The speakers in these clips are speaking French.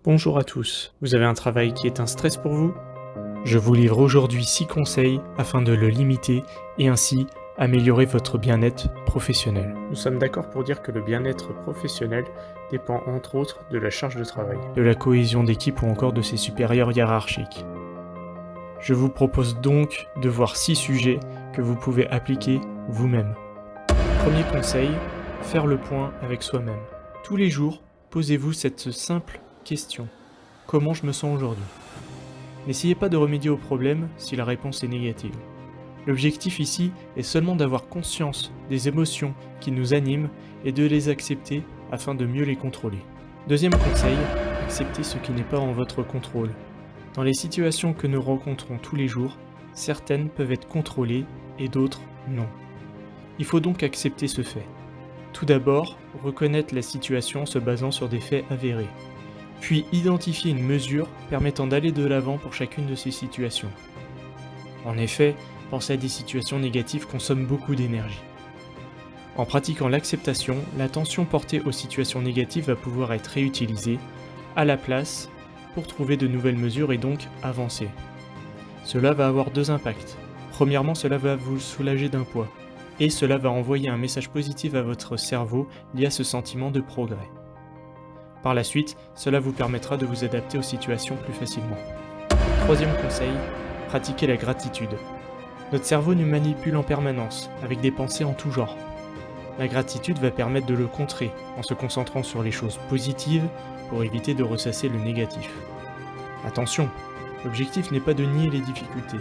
Bonjour à tous, vous avez un travail qui est un stress pour vous? Je vous livre aujourd'hui 6 conseils afin de le limiter et ainsi améliorer votre bien-être professionnel. Nous sommes d'accord pour dire que le bien-être professionnel dépend entre autres de la charge de travail, de la cohésion d'équipe ou encore de ses supérieurs hiérarchiques. Je vous propose donc de voir 6 sujets que vous pouvez appliquer vous-même. Premier conseil, faire le point avec soi-même. Tous les jours, posez-vous cette simple question. Comment je me sens aujourd'hui? N'essayez pas de remédier au problème si la réponse est négative. L'objectif ici est seulement d'avoir conscience des émotions qui nous animent et de les accepter afin de mieux les contrôler. Deuxième conseil, acceptez ce qui n'est pas en votre contrôle. Dans les situations que nous rencontrons tous les jours, certaines peuvent être contrôlées et d'autres non. Il faut donc accepter ce fait. Tout d'abord, reconnaître la situation en se basant sur des faits avérés. Puis identifier une mesure permettant d'aller de l'avant pour chacune de ces situations. En effet, penser à des situations négatives consomme beaucoup d'énergie. En pratiquant l'acceptation, l'attention portée aux situations négatives va pouvoir être réutilisée à la place pour trouver de nouvelles mesures et donc avancer. Cela va avoir deux impacts. Premièrement, cela va vous soulager d'un poids, et cela va envoyer un message positif à votre cerveau lié à ce sentiment de progrès. Par la suite, cela vous permettra de vous adapter aux situations plus facilement. Troisième conseil, pratiquez la gratitude. Notre cerveau nous manipule en permanence, avec des pensées en tout genre. La gratitude va permettre de le contrer, en se concentrant sur les choses positives pour éviter de ressasser le négatif. Attention, l'objectif n'est pas de nier les difficultés,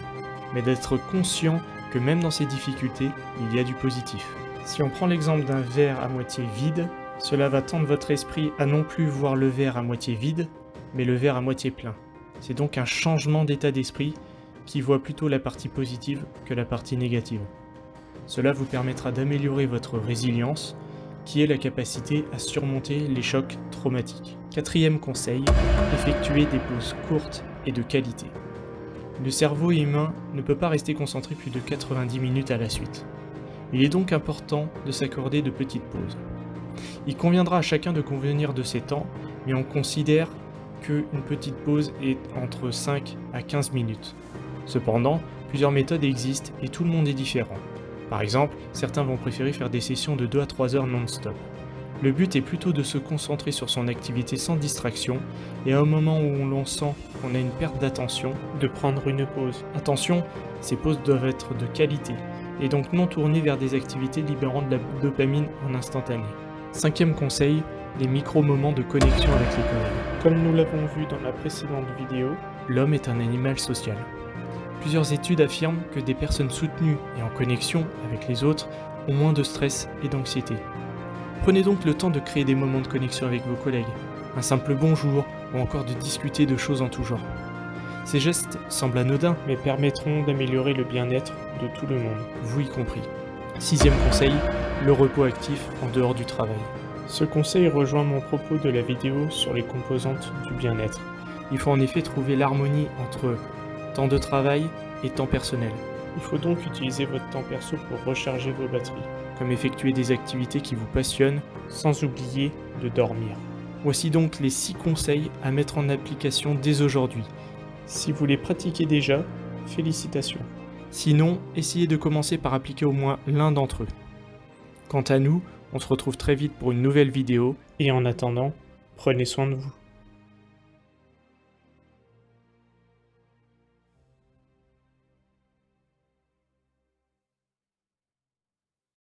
mais d'être conscient que même dans ces difficultés, il y a du positif. Si on prend l'exemple d'un verre à moitié vide, cela va tendre votre esprit à non plus voir le verre à moitié vide, mais le verre à moitié plein. C'est donc un changement d'état d'esprit qui voit plutôt la partie positive que la partie négative. Cela vous permettra d'améliorer votre résilience, qui est la capacité à surmonter les chocs traumatiques. Quatrième conseil, effectuer des pauses courtes et de qualité. Le cerveau humain ne peut pas rester concentré plus de 90 minutes à la suite. Il est donc important de s'accorder de petites pauses. Il conviendra à chacun de convenir de ces temps, mais on considère qu'une petite pause est entre 5 à 15 minutes. Cependant, plusieurs méthodes existent et tout le monde est différent. Par exemple, certains vont préférer faire des sessions de 2 à 3 heures non-stop. Le but est plutôt de se concentrer sur son activité sans distraction et à un moment où l'on sent qu'on a une perte d'attention, de prendre une pause. Attention, ces pauses doivent être de qualité et donc non tournées vers des activités libérant de la dopamine en instantané. Cinquième conseil, les micro-moments de connexion avec les collègues. Comme nous l'avons vu dans la précédente vidéo, l'homme est un animal social. Plusieurs études affirment que des personnes soutenues et en connexion avec les autres ont moins de stress et d'anxiété. Prenez donc le temps de créer des moments de connexion avec vos collègues, un simple bonjour ou encore de discuter de choses en tout genre. Ces gestes semblent anodins, mais permettront d'améliorer le bien-être de tout le monde, vous y compris. Sixième conseil, le repos actif en dehors du travail. Ce conseil rejoint mon propos de la vidéo sur les composantes du bien-être. Il faut en effet trouver l'harmonie entre temps de travail et temps personnel. Il faut donc utiliser votre temps perso pour recharger vos batteries, comme effectuer des activités qui vous passionnent, sans oublier de dormir. Voici donc les 6 conseils à mettre en application dès aujourd'hui. Si vous les pratiquez déjà, félicitations. Sinon, essayez de commencer par appliquer au moins l'un d'entre eux. Quant à nous, on se retrouve très vite pour une nouvelle vidéo, et en attendant, prenez soin de vous.